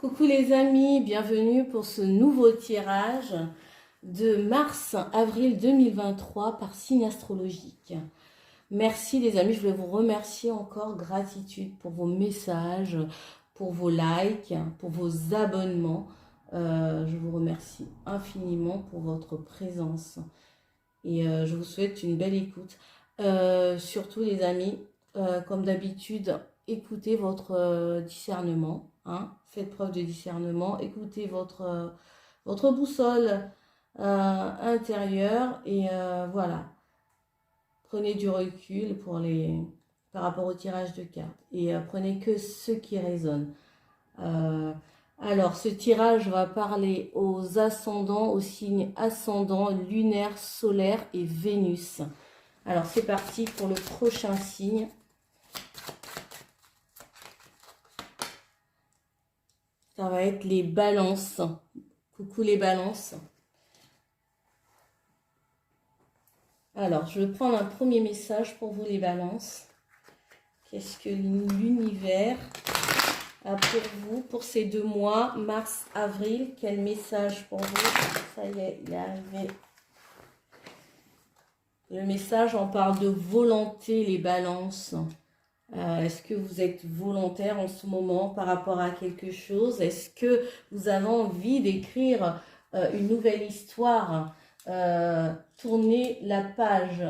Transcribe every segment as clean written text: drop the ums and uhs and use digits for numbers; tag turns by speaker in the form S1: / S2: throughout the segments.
S1: Coucou les amis, bienvenue pour ce nouveau tirage de mars-avril 2023 par signe astrologique. Merci les amis, je voulais vous remercier encore, gratitude pour vos messages, pour vos likes, pour vos abonnements. Je vous remercie infiniment pour votre présence et je vous souhaite une belle écoute. Surtout les amis, comme d'habitude, écoutez votre discernement. Faites preuve de discernement, écoutez votre boussole intérieure et voilà. Prenez du recul par rapport au tirage de cartes et prenez que ce qui résonne. Alors, ce tirage va parler aux ascendants, aux signes ascendants, lunaire, solaire et Vénus. Alors, c'est parti pour le prochain signe. Ça va être les balances. Coucou les balances. Alors, je vais prendre un premier message pour vous les balances. Qu'est-ce que l'univers a pour vous, pour ces 2 mois, mars, avril? Quel message pour vous? Ça y est, il est arrivé. Le message, on parle de volonté, les balances. Est-ce que vous êtes volontaire en ce moment par rapport à quelque chose? Est-ce que vous avez envie d'écrire une nouvelle histoire? Tournez la page.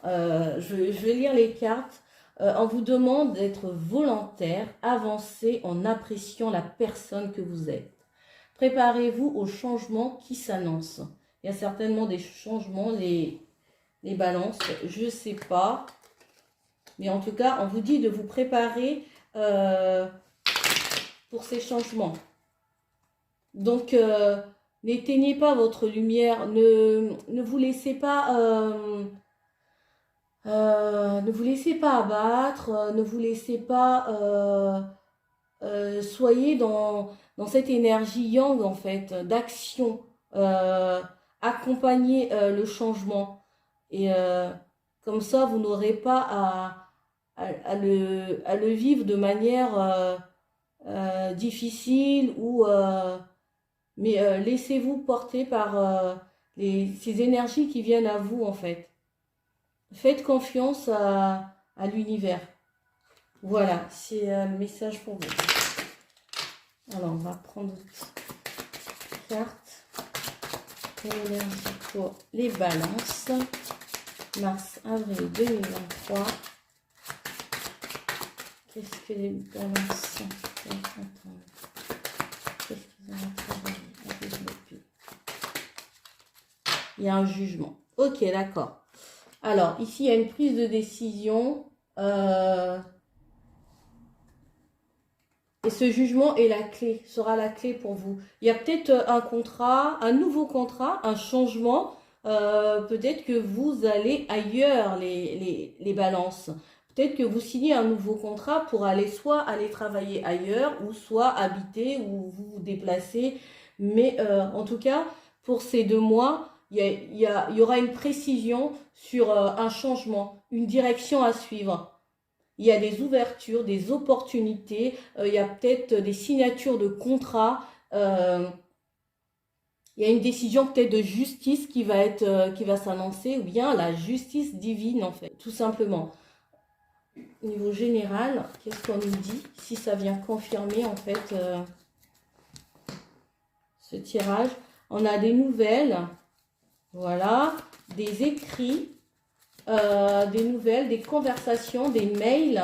S1: Je vais lire les cartes. On vous demande d'être volontaire, avancez en appréciant la personne que vous êtes. Préparez-vous aux changements qui s'annoncent. Il y a certainement des changements, les balances, je ne sais pas. Mais en tout cas, on vous dit de vous préparer pour ces changements. Donc, n'éteignez pas votre lumière. Ne vous laissez pas, ne vous laissez pas abattre. Ne vous laissez pas... soyez dans cette énergie yang, en fait, d'action. Accompagnez le changement. Et comme ça, vous n'aurez pas à le vivre de manière difficile ou mais laissez-vous porter par ces énergies qui viennent à vous en fait. Faites confiance à l'univers. Voilà, c'est le message pour vous. Alors on va prendre une carte. L'énergie pour les balances. Mars-avril 2023. Qu'est-ce que les balances Qu'est-ce qu'ils ont à travailler à développer? Il y a un jugement. Ok, d'accord. Alors, ici, il y a une prise de décision. Et ce jugement est la clé, sera la clé pour vous. Il y a peut-être un contrat, un nouveau contrat, un changement. Peut-être que vous allez ailleurs, les balances. Peut-être que vous signez un nouveau contrat pour soit aller travailler ailleurs, ou soit habiter, ou vous vous déplacer. Mais en tout cas, pour ces 2 mois, il y aura une précision sur un changement, une direction à suivre. Il y a des ouvertures, des opportunités, il y a peut-être des signatures de contrats. Il y a une décision peut-être de justice qui va s'annoncer, ou bien la justice divine en fait, tout simplement. Au niveau général, qu'est-ce qu'on nous dit? Si ça vient confirmer en fait ce tirage. On a des nouvelles, voilà, des écrits, des nouvelles, des conversations, des mails.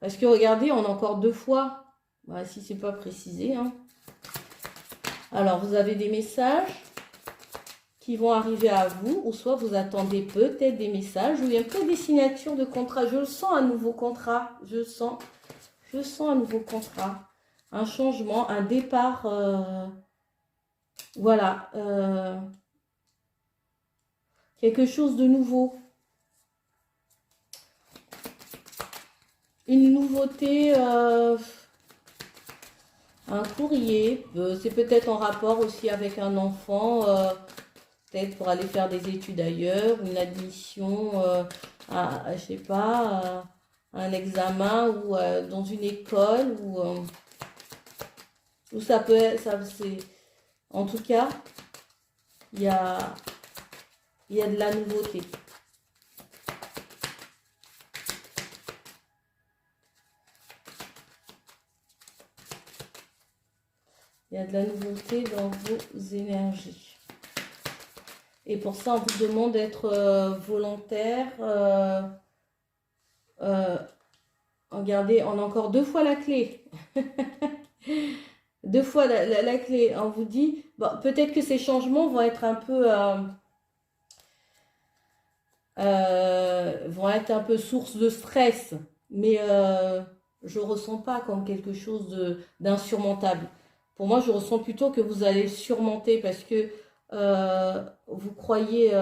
S1: Parce que regardez, on a encore 2 fois. Voilà, si c'est pas précisé, Alors, vous avez des messages qui vont arriver à vous, ou soit vous attendez peut-être des messages, ou il y a peut-être des signatures de contrat. Je sens un nouveau contrat, je sens un nouveau contrat, un changement, un départ, voilà, quelque chose de nouveau. Une nouveauté, un courrier, c'est peut-être en rapport aussi avec un enfant, peut-être pour aller faire des études ailleurs, une admission je sais pas, un examen ou dans une école ou Ou ça peut être, ça, c'est, en tout cas, il y a de la nouveauté. Il y a de la nouveauté dans vos énergies. Et pour ça, on vous demande d'être volontaire. Regardez, on a encore 2 fois la clé. 2 fois la clé. On vous dit, bon, peut-être que ces changements vont être un peu... vont être un peu source de stress. Mais je ne ressens pas comme quelque chose d'insurmontable. Pour moi, je ressens plutôt que vous allez surmonter parce que vous croyez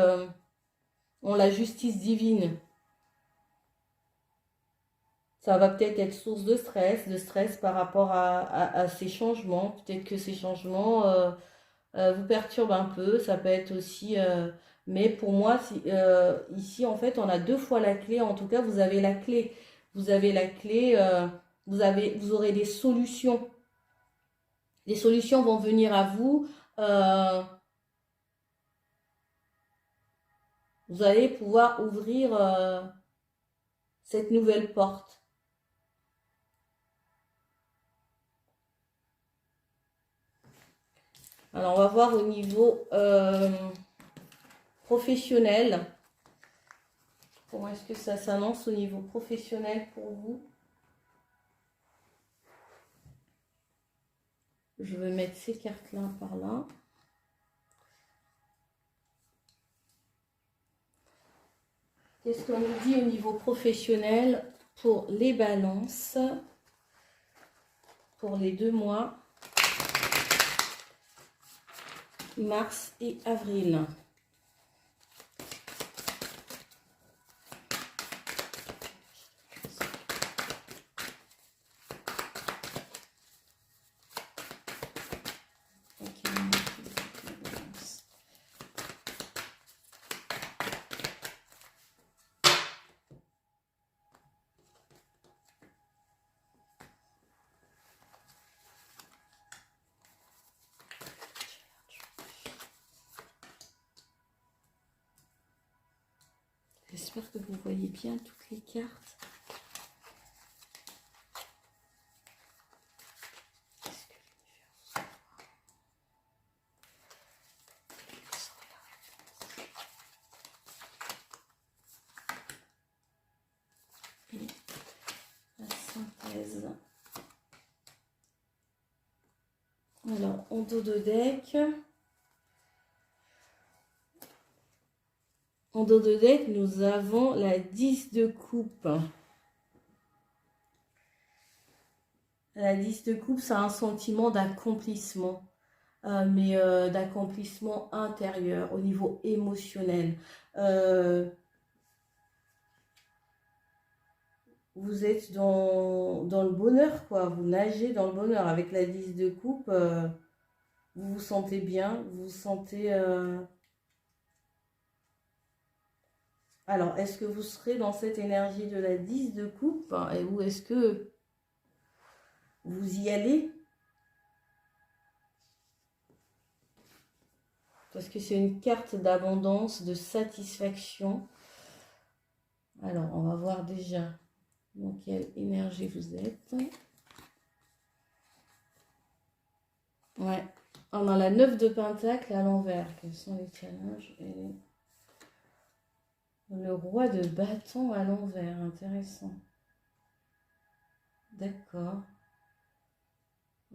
S1: en la justice divine. Ça va peut-être être source de stress par rapport à ces changements. Peut-être que ces changements vous perturbent un peu. Ça peut être aussi... mais pour moi, ici, en fait, on a 2 fois la clé. En tout cas, vous avez la clé. Vous avez la clé. Vous aurez des solutions. Les solutions vont venir à vous. Vous allez pouvoir ouvrir cette nouvelle porte. Alors, on va voir au niveau professionnel. Comment est-ce que ça s'annonce au niveau professionnel pour vous? Je vais mettre ces cartes-là par là. Qu'est-ce qu'on nous dit au niveau professionnel pour les balances pour les 2 mois, mars et avril? J'espère que vous voyez bien toutes les cartes. Et la synthèse. Alors, en dos de deck. En dos de deck, nous avons la 10 de coupe. La 10 de coupe, c'est un sentiment d'accomplissement, mais d'accomplissement intérieur, au niveau émotionnel. Vous êtes dans le bonheur, quoi. Vous nagez dans le bonheur. Avec la 10 de coupe, vous vous sentez bien, vous vous sentez... Alors, est-ce que vous serez dans cette énergie de la 10 de coupe ou est-ce que vous y allez? Parce que c'est une carte d'abondance, de satisfaction. Alors, on va voir déjà dans quelle énergie vous êtes. Ouais. On a la 9 de pentacle à l'envers. Quels sont les challenges? Et le roi de bâton à l'envers. Intéressant. D'accord.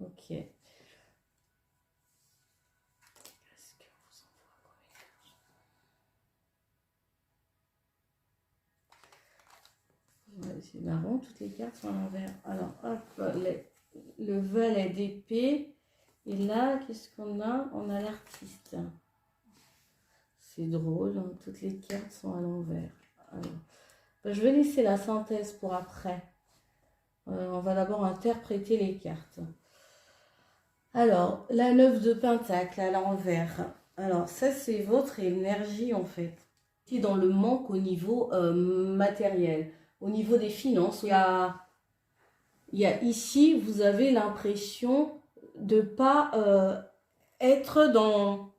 S1: Ok. Ouais, c'est marrant, toutes les cartes sont à l'envers. Alors, hop, le valet d'épée. Et là, qu'est-ce qu'on a? On a l'artiste. C'est drôle, hein, toutes les cartes sont à l'envers. Ben, je vais laisser la synthèse pour après. On va d'abord interpréter les cartes. Alors, la 9 de pentacle à l'envers. Alors, ça, c'est votre énergie, en fait. Qui est dans le manque au niveau matériel. Au niveau des finances, il y a ici, vous avez l'impression de pas être dans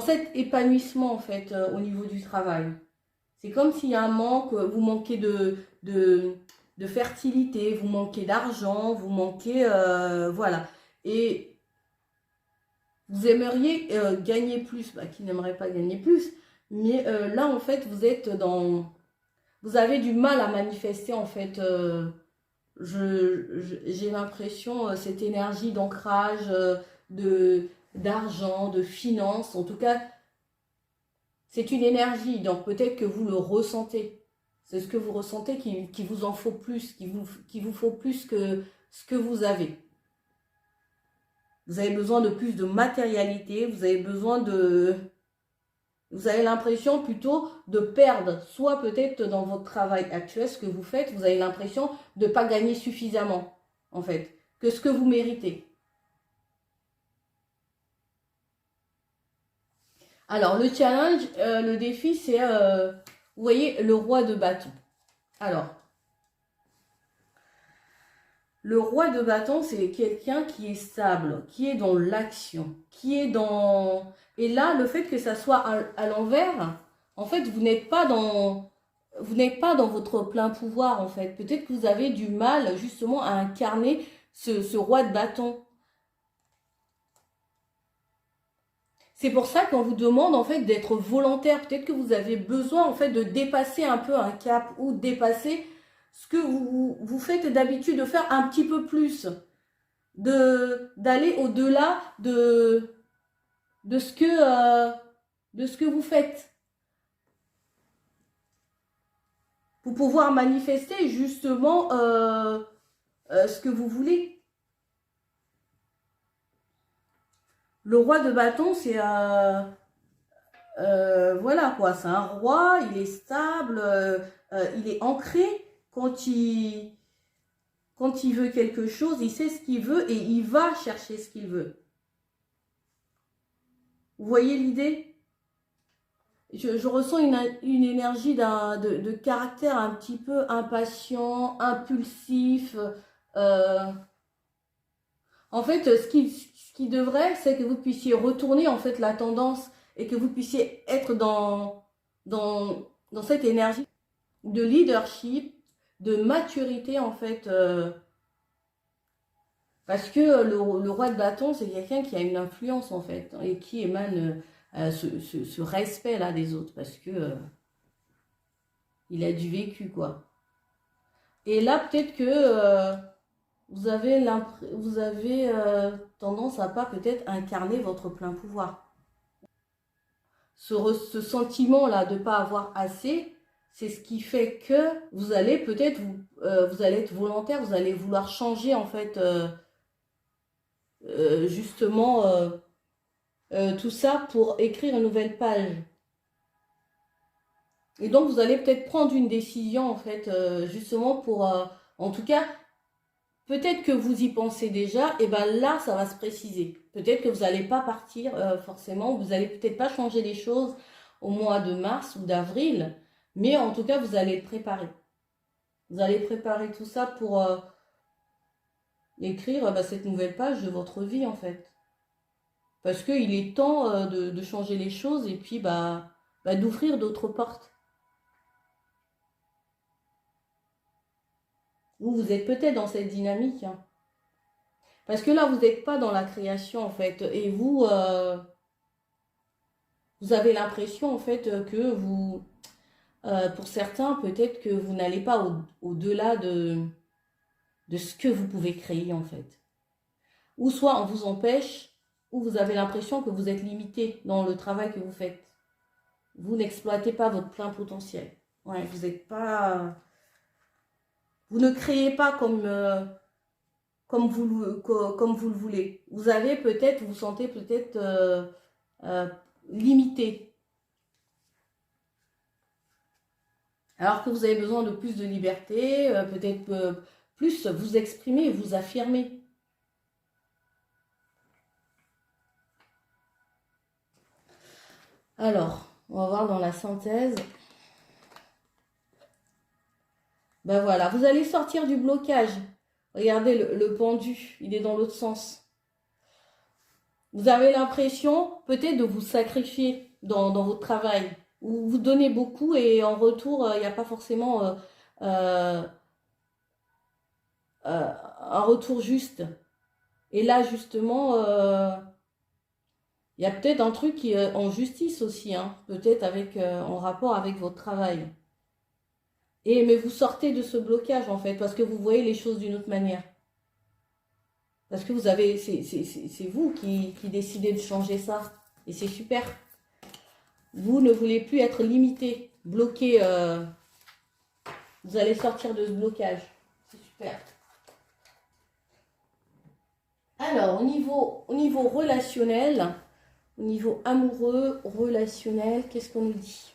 S1: cet épanouissement, en fait, au niveau du travail. C'est comme s'il y a un manque, vous manquez de fertilité, vous manquez d'argent, vous manquez, voilà. Et vous aimeriez gagner plus, bah, qui n'aimerait pas gagner plus, mais là, en fait, vous êtes vous avez du mal à manifester, en fait, j'ai l'impression, cette énergie d'ancrage, d'argent, de finance, en tout cas, c'est une énergie, donc peut-être que vous le ressentez. C'est ce que vous ressentez qui vous en faut plus, qui vous faut plus que ce que vous avez. Vous avez besoin de plus de matérialité, vous avez besoin de... Vous avez l'impression plutôt de perdre, soit peut-être dans votre travail actuel, ce que vous faites, vous avez l'impression de ne pas gagner suffisamment, en fait, que ce que vous méritez. Alors, le challenge, le défi, c'est, vous voyez, le roi de bâton. Alors, le roi de bâton, c'est quelqu'un qui est stable, qui est dans l'action, qui est dans... Et là, le fait que ça soit à l'envers, en fait, vous n'êtes pas dans votre plein pouvoir, en fait. Peut-être que vous avez du mal, justement, à incarner ce roi de bâton. C'est pour ça qu'on vous demande, en fait, d'être volontaire. Peut-être que vous avez besoin, en fait, de dépasser un peu un cap ou dépasser ce que vous faites d'habitude, de faire un petit peu plus, d'aller au-delà de ce que vous faites. Pour pouvoir manifester justement ce que vous voulez. Le roi de bâton, c'est voilà quoi, c'est un roi, il est stable, il est ancré quand il veut quelque chose, il sait ce qu'il veut et il va chercher ce qu'il veut. Vous voyez l'idée? Je ressens une énergie de caractère un petit peu impatient, impulsif. En fait, ce qui devrait, c'est que vous puissiez retourner en fait la tendance et que vous puissiez être dans cette énergie de leadership, de maturité en fait. Parce que le roi de bâton, c'est quelqu'un qui a une influence en fait et qui émane ce respect-là des autres parce que il a du vécu quoi. Et là, peut-être que vous avez tendance à pas peut-être incarner votre plein pouvoir. Ce sentiment-là de ne pas avoir assez, c'est ce qui fait que vous allez peut-être, vous allez être volontaire, vous allez vouloir changer en fait justement tout ça pour écrire une nouvelle page. Et donc vous allez peut-être prendre une décision en fait justement pour, en tout cas, peut-être que vous y pensez déjà, et bien là, ça va se préciser. Peut-être que vous n'allez pas partir forcément, vous n'allez peut-être pas changer les choses au mois de mars ou d'avril, mais en tout cas, vous allez être préparé. Vous allez préparer tout ça pour écrire cette nouvelle page de votre vie, en fait. Parce qu'il est temps de changer les choses et puis d'ouvrir d'autres portes. Vous êtes peut-être dans cette dynamique, hein. Parce que là, vous n'êtes pas dans la création, en fait. Et vous avez l'impression, en fait, que pour certains, peut-être que vous n'allez pas au-delà de ce que vous pouvez créer, en fait. Ou soit on vous empêche, ou vous avez l'impression que vous êtes limité dans le travail que vous faites. Vous n'exploitez pas votre plein potentiel. Ouais, vous n'êtes pas... Vous ne créez pas comme vous le voulez. Vous avez peut-être, vous vous sentez peut-être limité. Alors que vous avez besoin de plus de liberté, peut-être plus vous exprimer, vous affirmer. Alors, on va voir dans la synthèse. Ben voilà, vous allez sortir du blocage. Regardez le pendu, il est dans l'autre sens. Vous avez l'impression peut-être de vous sacrifier dans votre travail. Vous donnez beaucoup et en retour, il n'y a pas forcément euh, un retour juste. Et là, justement, il y a peut-être un truc qui est en justice aussi, hein, peut-être avec en rapport avec votre travail. Mais vous sortez de ce blocage en fait, parce que vous voyez les choses d'une autre manière. Parce que vous avez, c'est vous qui décidez de changer ça. Et c'est super. Vous ne voulez plus être limité, bloqué. Vous allez sortir de ce blocage. C'est super. Alors, au niveau relationnel, au niveau amoureux, relationnel, qu'est-ce qu'on nous dit?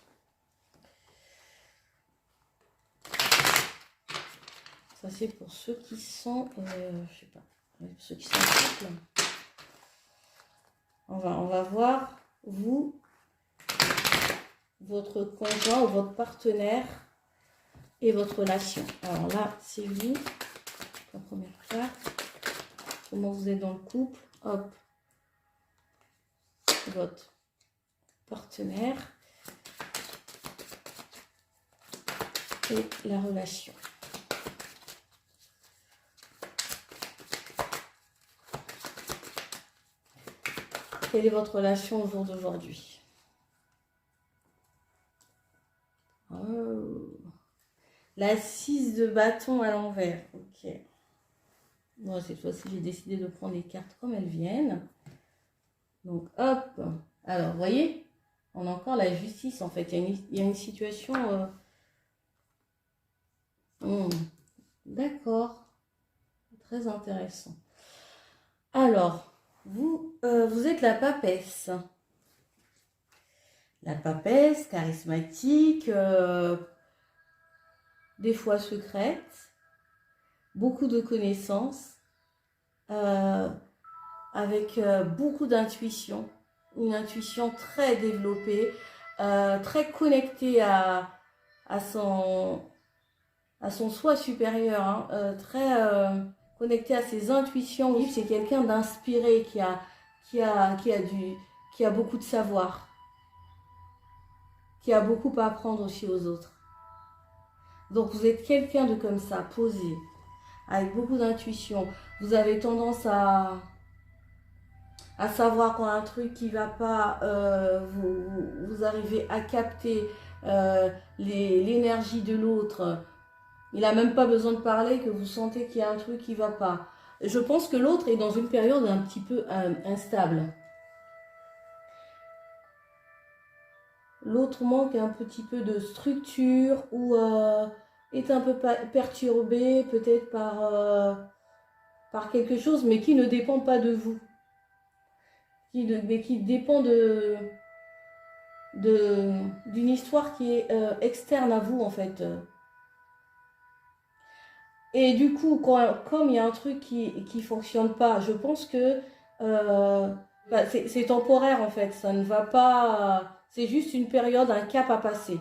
S1: Ça, c'est pour ceux qui sont, je sais pas, pour ceux qui sont en couple. On va voir, vous, votre conjoint ou votre partenaire et votre relation. Alors là, c'est vous, la première carte. Comment vous êtes dans le couple. Hop. Votre partenaire et la relation. Quelle est votre relation au jour d'aujourd'hui? Oh. La 6 de bâton à l'envers. Ok. Moi, cette fois-ci, j'ai décidé de prendre les cartes comme elles viennent. Donc, hop. Alors, vous voyez, on a encore la justice, en fait. Il y a une situation... D'accord. Très intéressant. Alors, vous êtes la papesse. La papesse, charismatique, des fois secrète, beaucoup de connaissances, avec beaucoup d'intuition, une intuition très développée, très connectée à son soi supérieur, hein, très connectée à ses intuitions. C'est quelqu'un d'inspiré qui a beaucoup de savoir, qui a beaucoup à apprendre aussi aux autres. Donc vous êtes quelqu'un de comme ça, posé, avec beaucoup d'intuition. Vous avez tendance à savoir quand un truc qui va pas, vous arrivez à capter l'énergie de l'autre. Il n'a même pas besoin de parler que vous sentez qu'il y a un truc qui va pas. Je pense que l'autre est dans une période un petit peu instable. L'autre manque un petit peu de structure ou est un peu perturbé peut-être par quelque chose, mais qui ne dépend pas de vous. Mais qui dépend d'une histoire qui est externe à vous en fait. Et du coup, comme il y a un truc qui fonctionne pas, je pense que c'est temporaire en fait. Ça ne va pas... c'est juste une période, un cap à passer.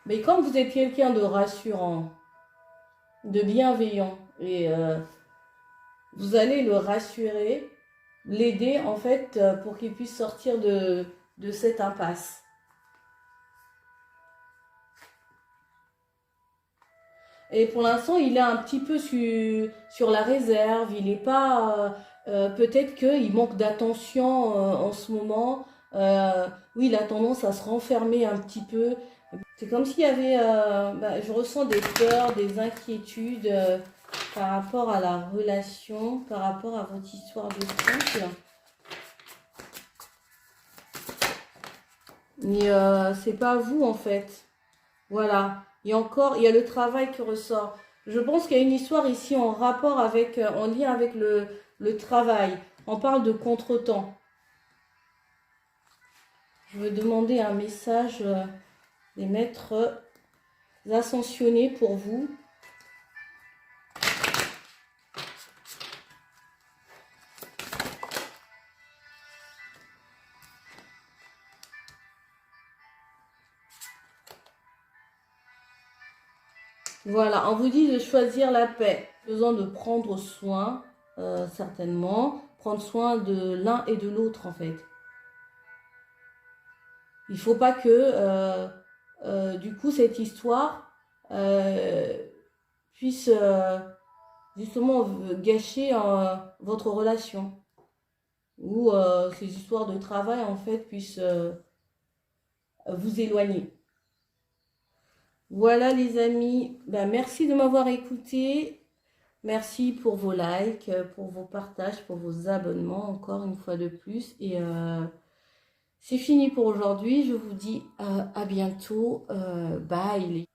S1: Mais comme vous êtes quelqu'un de rassurant, de bienveillant, et vous allez le rassurer, l'aider en fait pour qu'il puisse sortir de cette impasse. Et pour l'instant, il est un petit peu sur la réserve. Il n'est pas... peut-être qu'il manque d'attention en ce moment. Oui, il a tendance à se renfermer un petit peu. C'est comme s'il y avait... je ressens des peurs, des inquiétudes par rapport à la relation, par rapport à votre histoire de couple. Mais c'est pas vous en fait. Voilà. Il y a le travail qui ressort. Je pense qu'il y a une histoire ici en rapport avec, en lien avec le travail. On parle de contretemps. Je vais demander un message des maîtres ascensionnés pour vous. Voilà, on vous dit de choisir la paix. Besoin de prendre soin, certainement. prendre soin de l'un et de l'autre en fait. Il ne faut pas que du coup cette histoire puisse justement gâcher votre relation, ou ces histoires de travail en fait puissent vous éloigner. Voilà les amis, ben, merci de m'avoir écouté, merci pour vos likes, pour vos partages, pour vos abonnements encore une fois de plus, et c'est fini pour aujourd'hui, je vous dis à bientôt, bye.